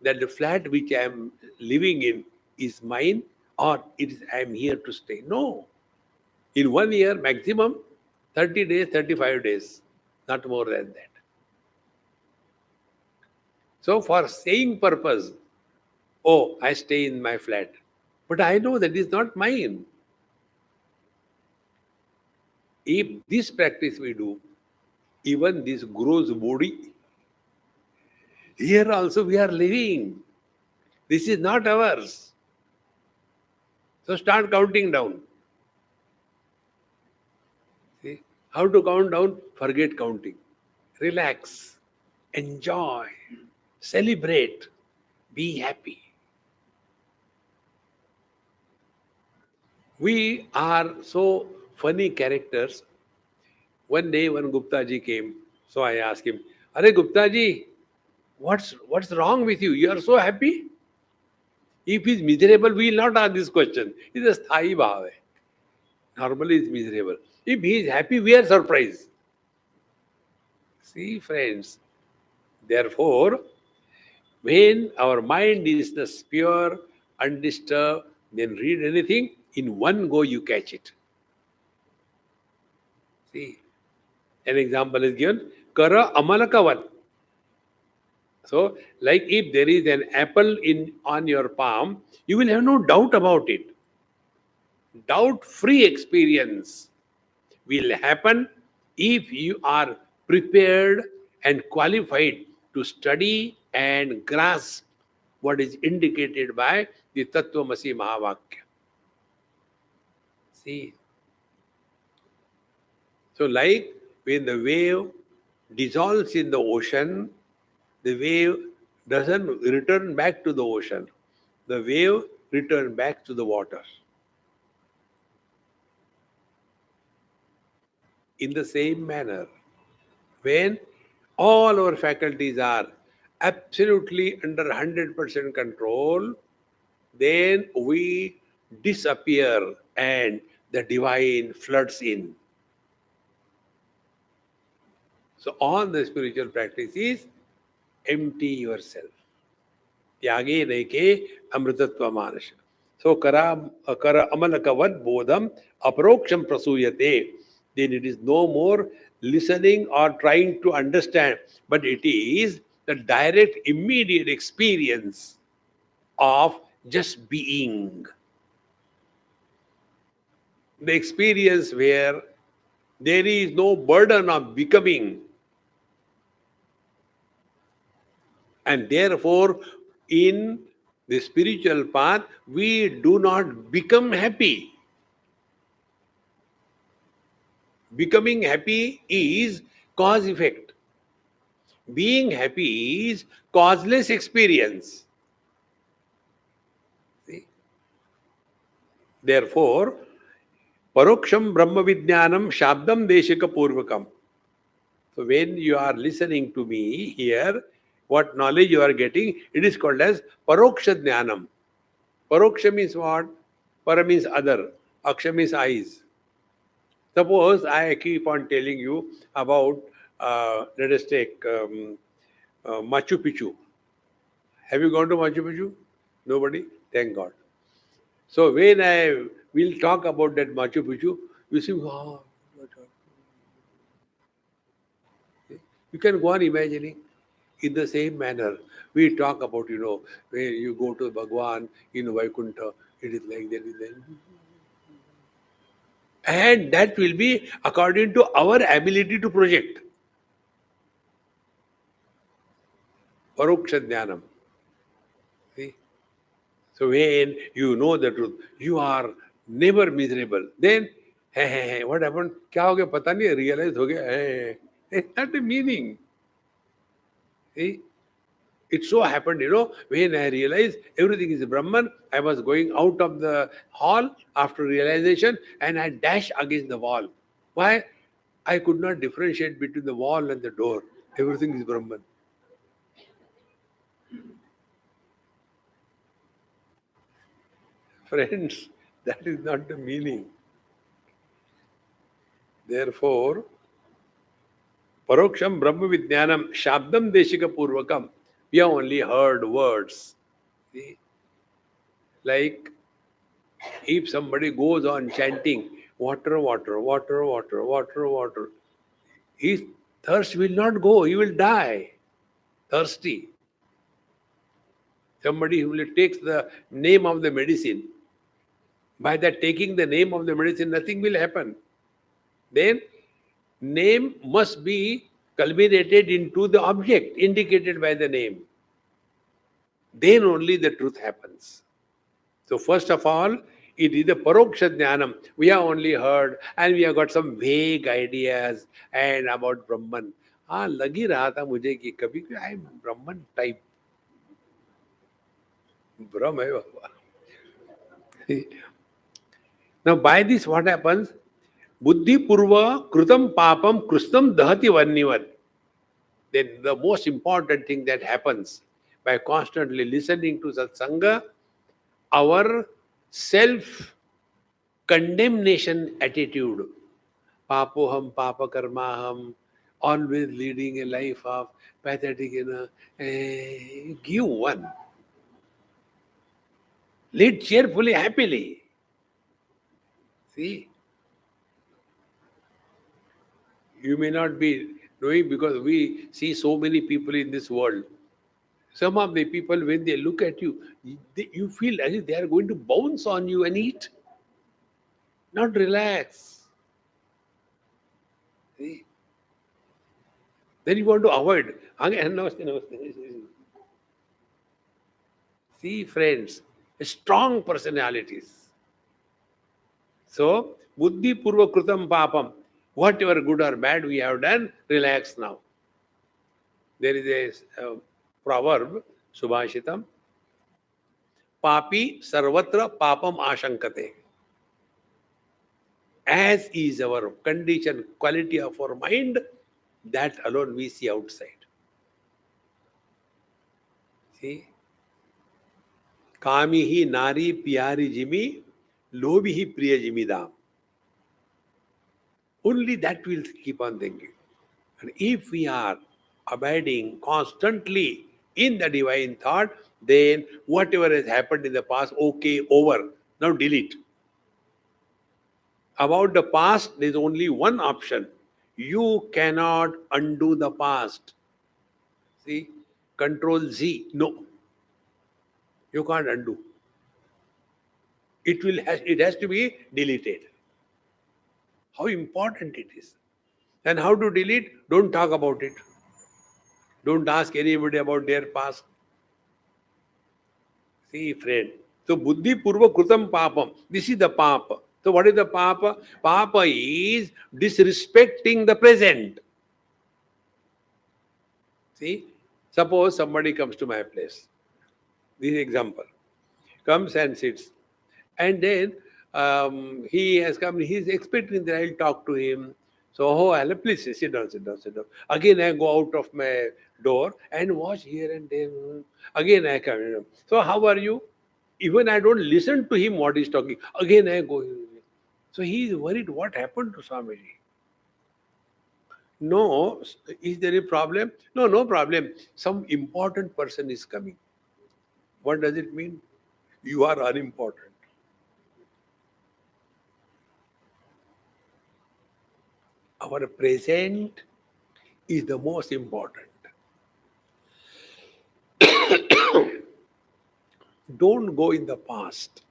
Speaker 1: that the flat which I am living in is mine or it is I am here to stay. No. In 1 year, maximum 30 days, 35 days, not more than that. So for saying purpose, oh, I stay in my flat. But I know that is not mine. If this practice we do, even this grows body, here also we are living. This is not ours. So start counting down. See? How to count down? Forget counting. Relax. Enjoy. Celebrate. Be happy. We are so funny characters. One day when Gupta ji came, so I asked him, Are Gupta ji, what's wrong with you? You are so happy? If he is miserable, we will not ask this question. It is a sthayi bhav. Normally he is miserable. If he is happy, we are surprised. See, friends, therefore, when our mind is thus pure, undisturbed, then read anything, in one go you catch it. See, an example is given, Kara amalakavat. So, like if there is an apple on your palm, you will have no doubt about it. Doubt-free experience will happen if you are prepared and qualified to study and grasp what is indicated by the Tattvamasi Mahavakya. See? So like when the wave dissolves in the ocean, the wave doesn't return back to the ocean. The wave returns back to the water. In the same manner, when all our faculties are absolutely under 100% control, then we disappear and the divine floods in. So all the spiritual practice is empty yourself. Tyage naike amritatva manasha. So kara amalakavad bodham aproksham prasuyate. Then it is no more listening or trying to understand, but it is the direct, immediate experience of just being. The experience where there is no burden of becoming. And therefore, in the spiritual path, we do not become happy. Becoming happy is cause effect. Being happy is causeless experience. See? Therefore, paroksham brahma vidyanam shabdam deshika purvakam. So when you are listening to me here, what knowledge you are getting, it is called as paroksha jnanam. Paroksha means what? Para means other. Aksha means eyes. Suppose I keep on telling you about, let us take Machu Picchu. Have you gone to Machu Picchu? Nobody? Thank God. So when I will talk about that Machu Picchu, you see, wow. You can go on imagining. In the same manner, we talk about, when you go to Bhagwan in Vaikuntha, it is like that, it is like. And that will be according to our ability to project. Paroksha jnanam. See? So when you know the truth, you are never miserable. Then, hey, what happened? Kya ho gaya? Pata nahi, realize ho gaya. Hey, it's not the meaning. See? It so happened, when I realized everything is Brahman, I was going out of the hall after realization and I dashed against the wall. Why? I could not differentiate between the wall and the door. Everything is Brahman. Friends, that is not the meaning. Therefore, Paroksham Brahma Vidyanam Shabdam Deshika Purvakam. We have only heard words. See? Like if somebody goes on chanting, water, water, water, water, water, water, his thirst will not go, he will die thirsty. Somebody who takes the name of the medicine, by that taking the name of the medicine, nothing will happen. Then name must be culminated into the object indicated by the name. Then only the truth happens. So first of all, it is the paroksha jnanam. We have only heard and we have got some vague ideas and about Brahman. लग ही रहा था मुझे कि कभी I am Brahman type. Brahma hai Baba. Now by this what happens? Buddhi purva krutam papam krustam dahati vannivat. Then the most important thing that happens by constantly listening to satsanga, our self-condemnation attitude, papoham, papakarmaham, always leading a life of pathetic, give one. Lead cheerfully, happily. See? You may not be knowing because we see so many people in this world. Some of the people, when they look at you, you feel as if they are going to bounce on you and eat. Not relax. See? Then you want to avoid. See, friends, strong personalities. So, buddhi purva krutam papam. Whatever good or bad we have done, relax now. There is a proverb, Subhashitam. Papi sarvatra papam ashankate. As is our condition, quality of our mind, that alone we see outside. See? Kami hi nari pyari jimi, lobi hi priya jimidam. Only that will keep on thinking. And if we are abiding constantly in the divine thought, then whatever has happened in the past, okay, over. Now delete. About the past, there is only one option. You cannot undo the past. See, Control Z. No, you can't undo. It has to be deleted. How important it is. And how to delete? Don't talk about it. Don't ask anybody about their past. See, friend. So, buddhi purva krutam papam. This is the papa. So, what is the papa? Papa is disrespecting the present. See, suppose somebody comes to my place. This example. Comes and sits. And then he has come, he's expecting that I'll talk to him. So, oh, I'll please sit down, sit down, sit down. Again, I go out of my door and watch here and there. Again, I come in. So, how are you? Even I don't listen to him what he's talking. Again, I go. So, he is worried what happened to Swamiji. No, is there a problem? No, no problem. Some important person is coming. What does it mean? You are unimportant. Our present is the most important. Don't go in the past.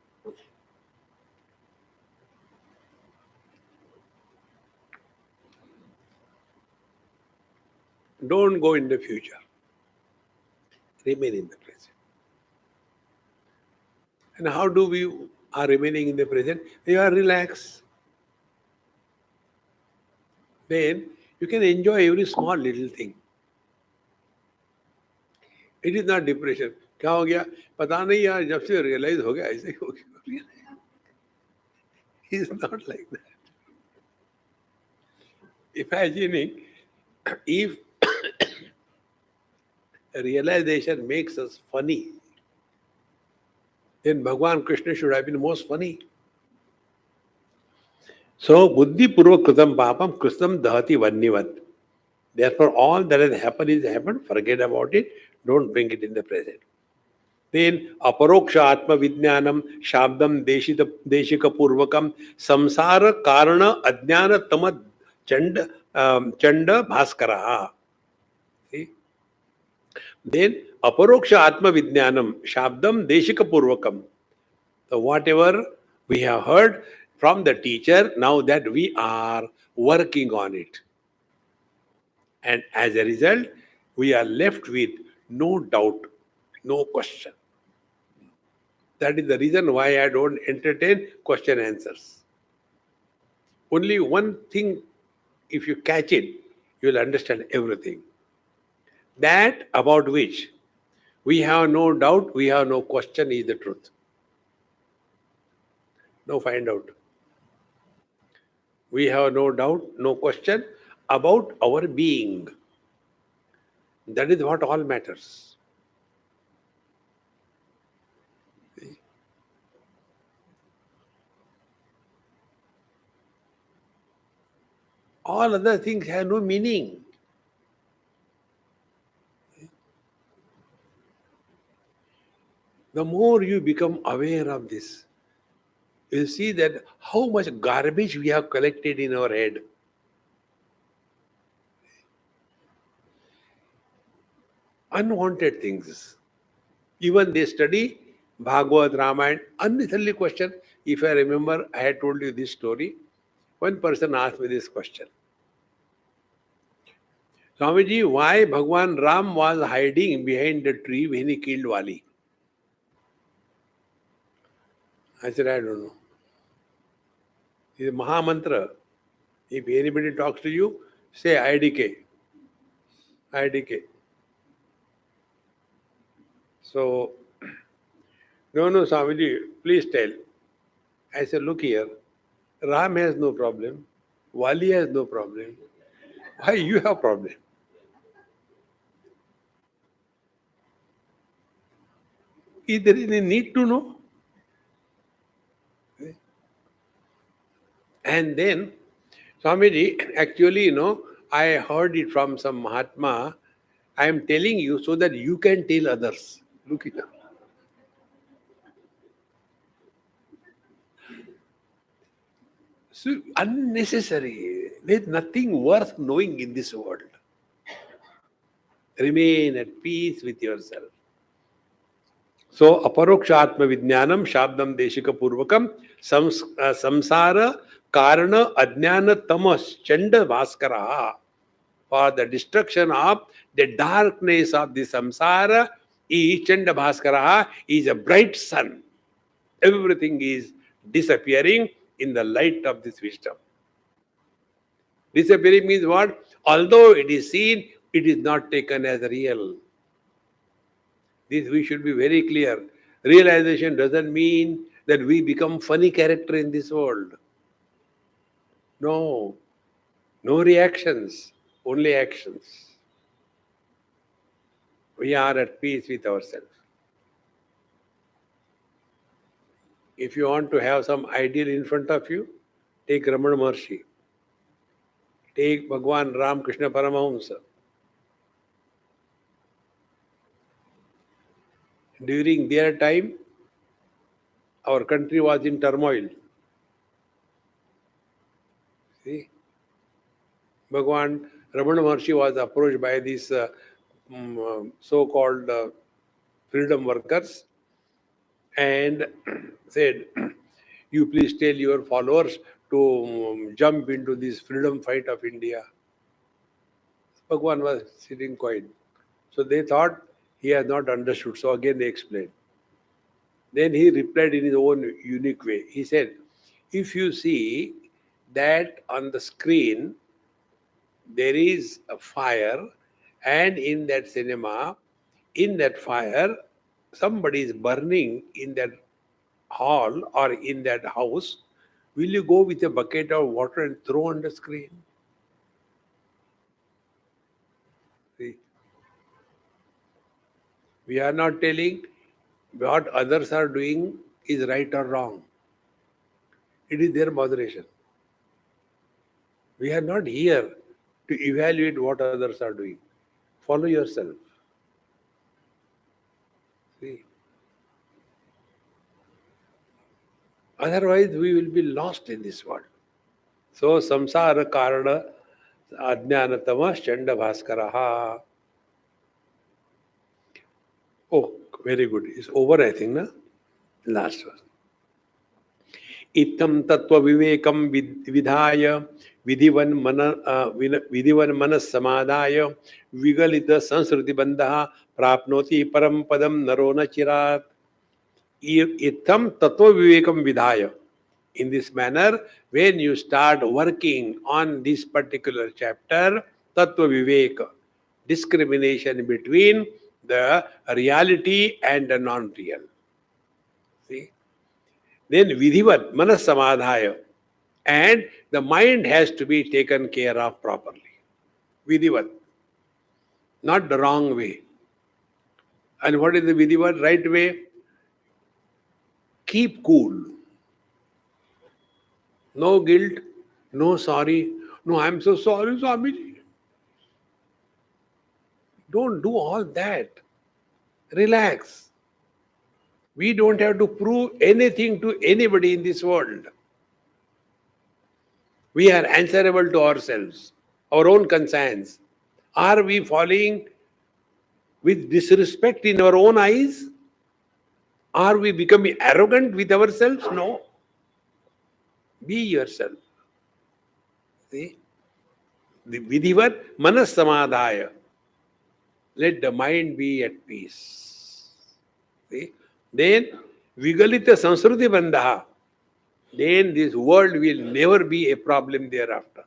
Speaker 1: Don't go in the future. Remain in the present. And how do we are remaining in the present? You are relaxed. Then you can enjoy every small little thing. It is not depression. क्या हो गया? पता नहीं यार, जब से realize हो गया ऐसे ही हो गया. He is not like that. Imagining if realization makes us funny, then Bhagwan Krishna should have been most funny. So, buddhi purva kritam papam kristam dahati vannivat. Therefore, all that has happened is happened. Forget about it. Don't bring it in the present. Then, aparoksha atma vijnanam shabdam deshika purvakam samsara karana ajnana tamad chanda bhaskara. See? Then, aparoksha atma vijnanam shabdam deshika purvakam. So, whatever we have heard from the teacher, now that we are working on it. And as a result, we are left with no doubt, no question. That is the reason why I don't entertain question answers. Only one thing, if you catch it, you will understand everything. That about which we have no doubt, we have no question is the truth. Now find out. We have no doubt, no question about our being. That is what all matters. All other things have no meaning. The more you become aware of this, you see that how much garbage we have collected in our head. Unwanted things. Even they study Bhagavad, Ramayana, unnecessarily question. If I remember, I had told you this story. One person asked me this question. Swamiji, why Bhagwan Ram was hiding behind the tree when he killed Wali? I said, I don't know. It's a Maha Mantra. If anybody talks to you, say IDK. IDK. So, no, Swamiji, please tell. I said, look here. Ram has no problem. Wali has no problem. Why you have problem? Is there any need to know? And then, Swamiji, actually, I heard it from some Mahatma. I am telling you so that you can tell others. Look it up. So unnecessary. There's nothing worth knowing in this world. Remain at peace with yourself. So, aparoksha atma vijnanam shabdam deshika purvakam samsara karana ajnana tamas chanda bhaskara. For the destruction of the darkness of the samsara, is chanda bhaskara is a bright sun. Everything is disappearing in the light of this wisdom. Disappearing means what? Although it is seen, it is not taken as real. This we should be very clear. Realization doesn't mean that we become funny character in this world. No. No reactions, only actions. We are at peace with ourselves. If you want to have some ideal in front of you, take Ramana Maharshi. Take Bhagwan Ram Krishna Paramahamsa. During their time, our country was in turmoil. See? Bhagwan Ramana Maharshi was approached by these so-called freedom workers and said, you please tell your followers to jump into this freedom fight of India. Bhagwan was sitting quiet. So they thought he has not understood. So again they explained. Then he replied in his own unique way. He said, if you see that on the screen there is a fire, and in that cinema, in that fire, somebody is burning in that hall or in that house, will you go with a bucket of water and throw on the screen? See? We are not telling what others are doing is right or wrong. It is their moderation. We are not here to evaluate what others are doing. Follow yourself. See? Otherwise, we will be lost in this world. So, samsara karana ajnanatama chanda bhaskaraha. Oh, very good. It's over, I think, na? Last one. Itam tattva vivekam vidhaya vidivan manas samadhaya vigalita sansruti bandha prapnoti param padam narona chirat. Itam tattva vivekam vidhaya. In this manner, when you start working on this particular chapter, tattva viveka, discrimination between the reality and the non-real. See? Then vidhivat, manas samadhaya, and the mind has to be taken care of properly. Vidhivat, not the wrong way. And what is the vidhivat? Right way? Keep cool. No guilt, no sorry. No, I'm so sorry, Swamiji. Don't do all that. Relax. We don't have to prove anything to anybody in this world. We are answerable to ourselves, our own conscience. Are we falling with disrespect in our own eyes? Are we becoming arrogant with ourselves? No. Be yourself. See? The vidhivat manas samadhaya. Let the mind be at peace. See? Then vigalita sansruti bandha. Then this world will never be a problem thereafter.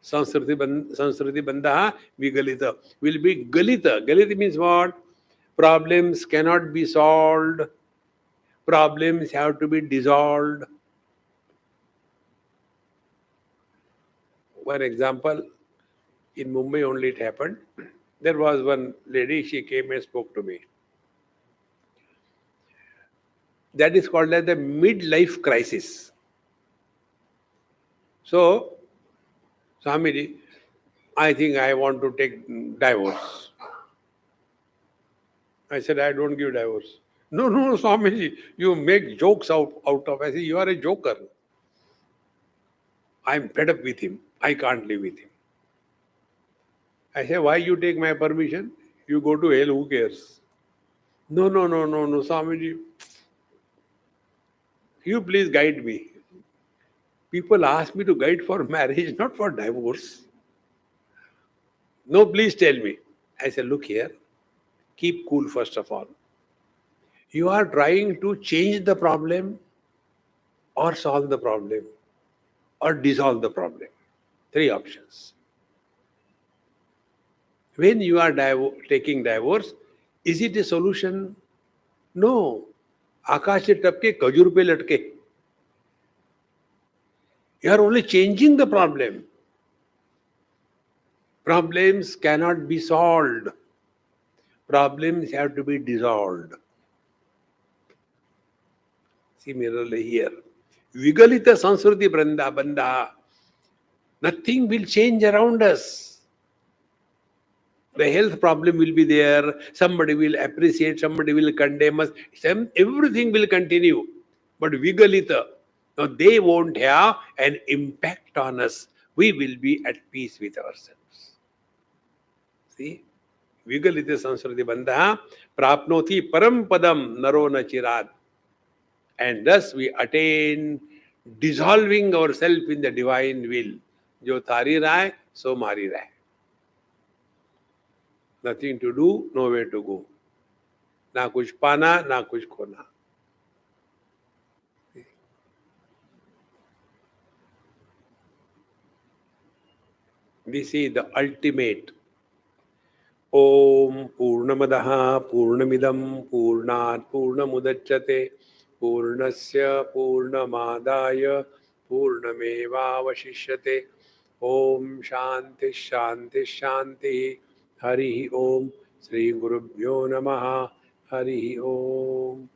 Speaker 1: Sansruti bandha vigalita will be galita. Galita means what? Problems cannot be solved. Problems have to be dissolved. One example, in Mumbai only it happened. There was one lady, she came and spoke to me. That is called as the midlife crisis. So, Swamiji, I think I want to take divorce. I said, I don't give divorce. No, no, Swamiji, you make jokes out of. I said, you are a joker. I'm fed up with him. I can't live with him. I said, why you take my permission? You go to hell, who cares? No, no, no, no, no, Swamiji. You please guide me. People ask me to guide for marriage, not for divorce. No, please tell me. I said, look here, keep cool first of all. You are trying to change the problem or solve the problem or dissolve the problem. Three options. When you are taking divorce, is it a solution? No. आकाश से टपके खजूर पे लटके. You are only changing the problem. Problems cannot be solved. Problems have to be dissolved. Similarly here, Vigalita Sanskriti Banda, nothing will change around us. The health problem will be there, somebody will appreciate, somebody will condemn us, everything will continue. But Vigalita, now they won't have an impact on us. We will be at peace with ourselves. See? Vigalita Sanskriti Bandha Prapnoti Param Padam Naro Nachirat. And thus we attain dissolving ourselves in the divine will. Jo thari rahe, so mari rahe. Nothing to do, nowhere to go. Na kuch pana, na kuch khona. This is the ultimate. Om Purnamadaha Purnamidam Purnat Purnamudachyate Purnasya Purnamadaya Purnamevavashishyate. Om Shanti Shanti Shanti. Hari Om. Shri Gurubhyo Namaha. Hari Om.